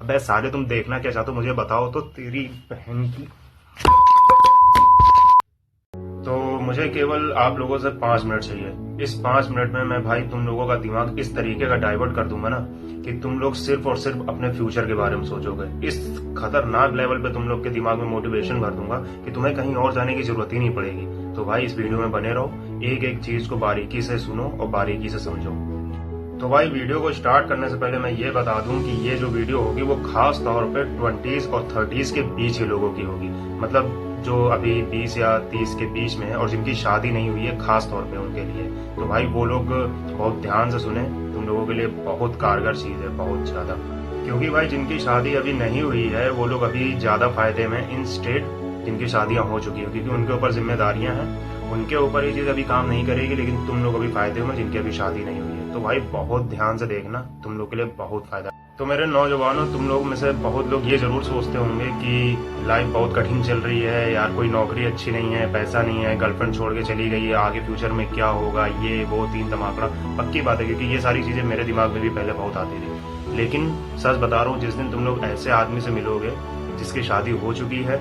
अबे साले तुम देखना क्या चाहते हो मुझे बताओ तो। तेरी बहन की। तो मुझे केवल आप लोगों से 5 मिनट चाहिए। इस 5 मिनट में मैं भाई तुम लोगों का दिमाग इस तरीके का डाइवर्ट कर दूंगा ना कि तुम लोग सिर्फ और सिर्फ अपने फ्यूचर के बारे में सोचोगे। इस खतरनाक लेवल पे तुम लोग के दिमाग में मोटिवेशन भर दूंगा कि तुम्हें कहीं और जाने की जरूरत ही नहीं पड़ेगी। तो भाई इस वीडियो में बने रहो, एक एक चीज को बारीकी से सुनो और बारीकी से समझो। तो भाई वीडियो को स्टार्ट करने से पहले मैं ये बता दूं कि ये जो वीडियो होगी वो खास तौर पे 20s और 30s के बीच के लोगों की होगी। मतलब जो अभी 20 या 30 के बीच में है और जिनकी शादी नहीं हुई है, खास तौर पे उनके लिए। तो भाई वो लोग बहुत ध्यान से सुने, तुम लोगों के लिए बहुत कारगर चीज है, बहुत ज्यादा। क्योंकि भाई जिनकी शादी अभी नहीं हुई है वो लोग अभी ज्यादा फायदे में इंस्टेड जिनकी शादियां हो चुकी है, क्योंकि उनके ऊपर जिम्मेदारियां हैं, उनके ऊपर ये चीज अभी काम नहीं करेगी। लेकिन तुम लोग अभी फायदे में जिनकी अभी शादी नहीं हुई है। तो भाई बहुत ध्यान से देखना, तुम लोग के लिए बहुत फायदा। तो मेरे नौजवानों, तुम लोग में से बहुत लोग ये जरूर सोचते होंगे कि लाइफ बहुत कठिन चल रही है यार, कोई नौकरी अच्छी नहीं है, पैसा नहीं है, गर्लफ्रेंड छोड़ के चली गई है, आगे फ्यूचर में क्या होगा, ये वो तीन तमाकड़ा। पक्की बात है, क्योंकि ये सारी चीजें मेरे दिमाग में भी पहले बहुत आती थी। लेकिन सच बता रहा हूँ, जिस दिन तुम लोग ऐसे आदमी से मिलोगे जिसकी शादी हो चुकी है,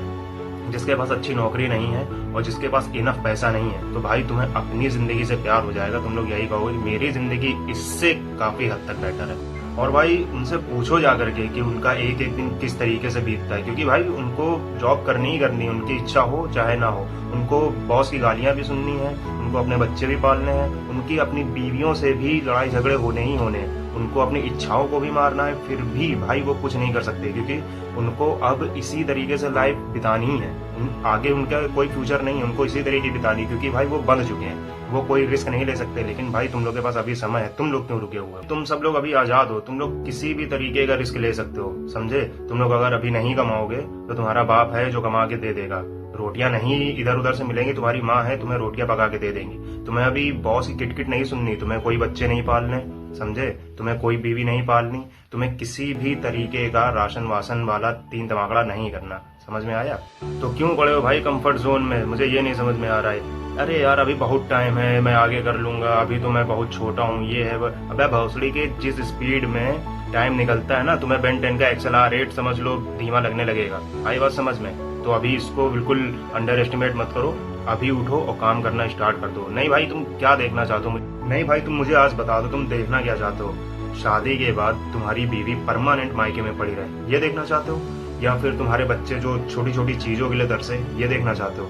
जिसके पास अच्छी नौकरी नहीं है और जिसके पास इनफ पैसा नहीं है, तो भाई तुम्हें अपनी जिंदगी से प्यार हो जाएगा। तुम लोग यही कहोगे मेरी जिंदगी इससे काफी हद तक बेटर है। और भाई उनसे पूछो जाकर के कि उनका एक एक दिन किस तरीके से बीतता है, क्योंकि भाई उनको जॉब करनी ही करनी है, उनकी इच्छा हो चाहे ना हो। उनको बॉस की गालियां भी सुननी है, उनको अपने बच्चे भी पालने हैं, उनकी अपनी बीवियों से भी लड़ाई झगड़े होने ही होने हैं, उनको अपनी इच्छाओं को भी मारना है। फिर भी भाई वो कुछ नहीं कर सकते, क्योंकि उनको अब इसी तरीके से लाइफ बितानी ही है। आगे उनका कोई फ्यूचर नहीं है, उनको इसी तरीके की बितानी, क्योंकि भाई वो बंध चुके हैं, वो कोई रिस्क नहीं ले सकते। लेकिन भाई तुम लोग के पास अभी समय है, तुम लोग क्यों रुके हुए? तुम सब लोग अभी आजाद हो, तुम लोग किसी भी तरीके का रिस्क ले सकते हो, समझे? तुम लोग अगर अभी नहीं कमाओगे तो तुम्हारा बाप है जो कमा के दे देगा। रोटियां नहीं इधर उधर से मिलेंगी, तुम्हारी माँ है तुम्हें रोटियां पका के दे देंगी। तुम्हें अभी बॉस की किटकिट नहीं सुननी, तुम्हें कोई बच्चे नहीं पालने, समझे? तुम्हें कोई बीवी नहीं पालनी, तुम्हें किसी भी तरीके का राशन वासन वाला तीन तमाकड़ा नहीं करना। समझ में आया? तो क्यों पड़े हो भाई कंफर्ट जोन में? मुझे ये नहीं समझ में आ रहा है। अरे यार अभी बहुत टाइम है, मैं आगे कर लूंगा, अभी तो मैं बहुत छोटा हूँ, ये है। अबे भोसड़ी के जिस स्पीड में टाइम निकलता है ना, तुम्हें बेन 10 का एक्सेलरेट समझ लो धीमा लगने लगेगा। आई बात समझ में? तो अभी इसको बिल्कुल अंडर एस्टिमेट मत करो, अभी उठो और काम करना स्टार्ट कर दो। नहीं भाई तुम क्या देखना चाहते हो? नहीं भाई तुम मुझे आज बता दो, तुम देखना क्या चाहते हो? शादी के बाद तुम्हारी बीवी परमानेंट मायके में पड़ी रहे, ये देखना चाहते हो? या फिर तुम्हारे बच्चे जो छोटी छोटी चीजों के लिए तरसे, ये देखना चाहते हो?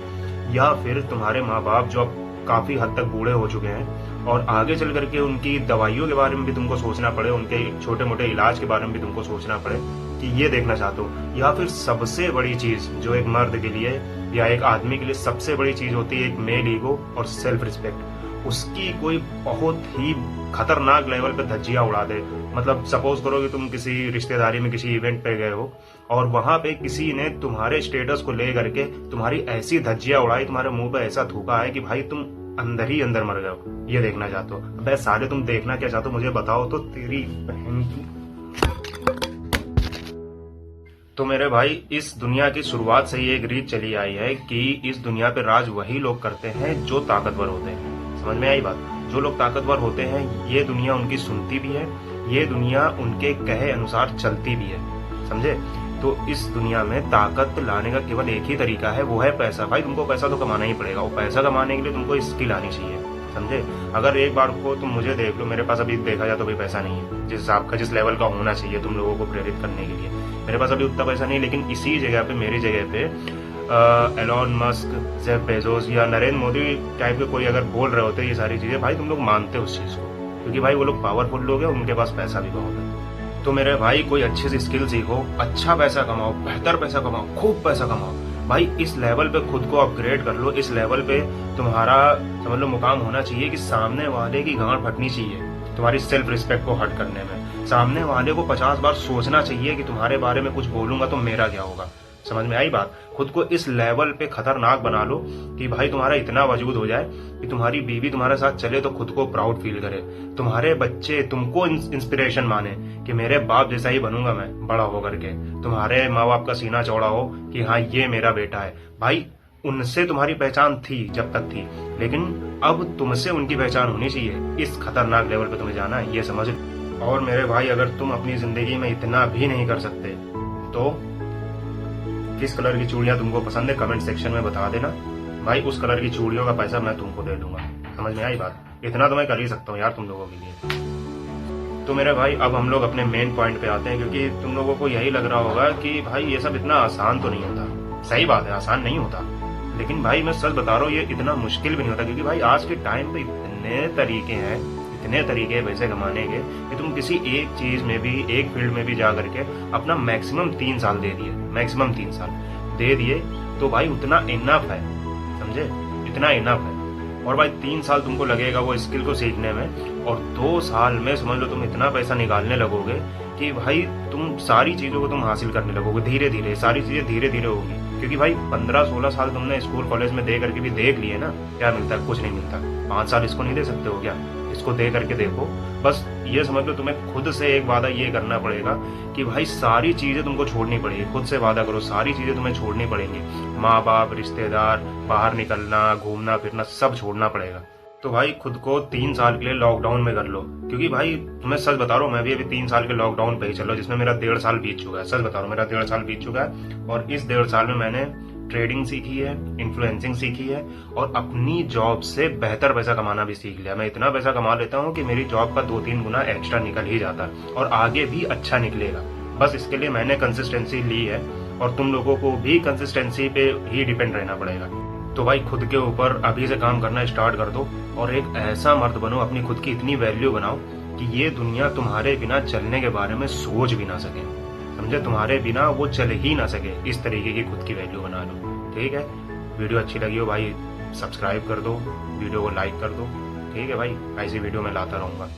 या फिर तुम्हारे माँ बाप जो अब काफी हद तक बूढ़े हो चुके हैं और आगे चल करके उनकी दवाइयों के बारे में भी तुमको सोचना पड़े, उनके छोटे मोटे इलाज के बारे में भी तुमको सोचना पड़े, कि ये देखना चाहते हो? या फिर सबसे बड़ी चीज जो एक मर्द के लिए या एक आदमी के लिए सबसे बड़ी चीज होती है, एक मेल ईगो और सेल्फ रिस्पेक्ट, उसकी कोई बहुत ही खतरनाक लेवल पे धज्जियां उड़ा दे। मतलब सपोज करो कि तुम किसी रिश्तेदारी में किसी इवेंट पे गए हो और वहां पे किसी ने तुम्हारे स्टेटस को ले करके तुम्हारी ऐसी धज्जियां उड़ाई, तुम्हारे मुंह पे ऐसा थूका है कि भाई तुम अंदर ही अंदर मर गए हो। ये देखना चाहते हो? अबे साले तुम देखना क्या चाहते हो मुझे बताओ तो। तेरी बहन की। तो मेरे भाई इस दुनिया की शुरुआत से ही एक रीत चली आई है कि इस दुनिया पे राज वही लोग करते हैं जो ताकतवर होते हैं। समझ में आई बात? जो लोग ताकतवर होते हैं ये दुनिया उनकी सुनती भी है, ये दुनिया उनके कहे अनुसार चलती भी है, समझे? तो इस दुनिया में ताकत लाने का केवल एक ही तरीका है, वो है पैसा। भाई तुमको पैसा तो कमाना ही पड़ेगा, वो पैसा कमाने के लिए तुमको स्किल आनी चाहिए, समझे? अगर एक बार को तुम मुझे देख लो, मेरे पास अभी देखा जाए तो भाई पैसा नहीं है जिस हिसाब का, जिस लेवल का होना चाहिए तुम लोगों को प्रेरित करने के लिए। मेरे पास अभी उतना पैसा नहीं, लेकिन इसी जगह पे, मेरी जगह पे एलॉन मस्क, जेफ बेजोस या नरेंद्र मोदी टाइप के कोई अगर बोल रहे होते ये सारी चीजें, भाई तुम लोग मानते हो उस चीज को, क्योंकि भाई वो लोग पावरफुल लोग हैं, उनके पास पैसा भी बहुत है। तो मेरे भाई कोई अच्छी सी स्किल सीखो, अच्छा पैसा कमाओ, बेहतर पैसा कमाओ, खूब पैसा कमाओ। भाई इस लेवल पे खुद को अपग्रेड कर लो, इस लेवल पे तुम्हारा समझ लो मुकाम होना चाहिए कि सामने वाले की गांड फटनी चाहिए तुम्हारी सेल्फ रिस्पेक्ट को हर्ट करने में। सामने वाले को 50 बार सोचना चाहिए कि तुम्हारे बारे में कुछ बोलूंगा तो मेरा क्या होगा। समझ में आई बात? खुद को इस लेवल पे खतरनाक बना लो कि भाई तुम्हारा इतना वजूद हो जाए कि तुम्हारी बीवी तुम्हारे साथ चले तो खुद को प्राउड फील करे, तुम्हारे बच्चे तुमको इंस्पिरेशन माने कि मेरे बाप जैसा ही बनूंगा मैं बड़ा होकर के, तुम्हारे माँ बाप का सीना चौड़ा हो कि हाँ ये मेरा बेटा है। भाई उनसे तुम्हारी पहचान थी जब तक थी, लेकिन अब तुमसे उनकी पहचान होनी चाहिए। इस खतरनाक लेवल पे तुम्हें जाना है, ये समझ। और मेरे भाई अगर तुम अपनी जिंदगी में इतना भी नहीं कर सकते तो किस कलर की चूड़ियां तुमको पसंद है कमेंट सेक्शन में बता देना भाई। उस कलर की चूड़ियों का पैसा मैं तुमको दे दूंगा। समझ में आई बात? इतना तो मैं कर ही सकता हूँ यार तुम लोगों के लिए। तो मेरे भाई अब हम लोग अपने मेन पॉइंट पे आते हैं, क्योंकि तुम लोगों को यही लग रहा होगा कि भाई ये सब इतना आसान तो नहीं होता। सही बात है, आसान नहीं होता, लेकिन भाई मैं सच बता रहा हूँ ये इतना मुश्किल भी नहीं होता, क्योंकि भाई आज के टाइम पे इतने तरीके हैं, इतने तरीके हैं पैसे कमाने के कि तुम किसी एक चीज में भी, एक फील्ड में भी जा करके अपना मैक्सिमम 3 साल दे दिए, मैक्सिमम 3 साल दे दिए तो भाई उतना इनफ है, समझे? इतना इनफ है। और भाई 3 साल तुमको लगेगा वो स्किल को सीखने में, और 2 साल में समझ लो तुम इतना पैसा निकालने लगोगे कि भाई तुम सारी चीजों को तुम हासिल करने लगोगे धीरे धीरे। सारी चीजें धीरे धीरे होगी, क्योंकि भाई 15-16 साल तुमने स्कूल कॉलेज में दे करके भी देख लिए ना, क्या मिलता है? कुछ नहीं मिलता। 5 साल इसको नहीं दे सकते हो क्या? इसको दे करके देखो। बस ये समझ लो तुम्हें खुद से एक वादा ये करना पड़ेगा कि भाई सारी चीजें तुमको छोड़नी पड़ेगी। खुद से वादा करो, सारी चीजें तुम्हें छोड़नी पड़ेंगी। माँ बाप, रिश्तेदार, बाहर निकलना, घूमना फिरना सब छोड़ना पड़ेगा। तो भाई खुद को 3 साल के लिए लॉकडाउन में कर लो, क्योंकि भाई तुम्हें सच बता रहा हूँ मैं भी अभी 3 साल के लॉकडाउन पे ही चल रहा हूँ, जिसमें मेरा 1.5 साल बीत चुका है। सच बता रहा हूँ मेरा 1.5 साल बीत चुका है, और इस 1.5 साल में मैंने ट्रेडिंग सीखी है, इन्फ्लुएंसिंग सीखी है, और अपनी जॉब से बेहतर पैसा कमाना भी सीख लिया। मैं इतना पैसा कमा लेता हूँ कि मेरी जॉब का 2-3 गुना एक्स्ट्रा निकल ही जाता है, और आगे भी अच्छा निकलेगा। बस इसके लिए मैंने कंसिस्टेंसी ली है, और तुम लोगों को भी कंसिस्टेंसी पे ही डिपेंड रहना पड़ेगा। तो भाई खुद के ऊपर अभी से काम करना स्टार्ट कर दो, और एक ऐसा मर्द बनो, अपनी खुद की इतनी वैल्यू बनाओ कि ये दुनिया तुम्हारे बिना चलने के बारे में सोच भी ना सके। समझे? तुम्हारे बिना वो चल ही ना सके, इस तरीके की खुद की वैल्यू बना लो। ठीक है? वीडियो अच्छी लगी हो भाई सब्सक्राइब कर दो, वीडियो को लाइक कर दो। ठीक है भाई, ऐसी वीडियो मैं लाता रहूंगा।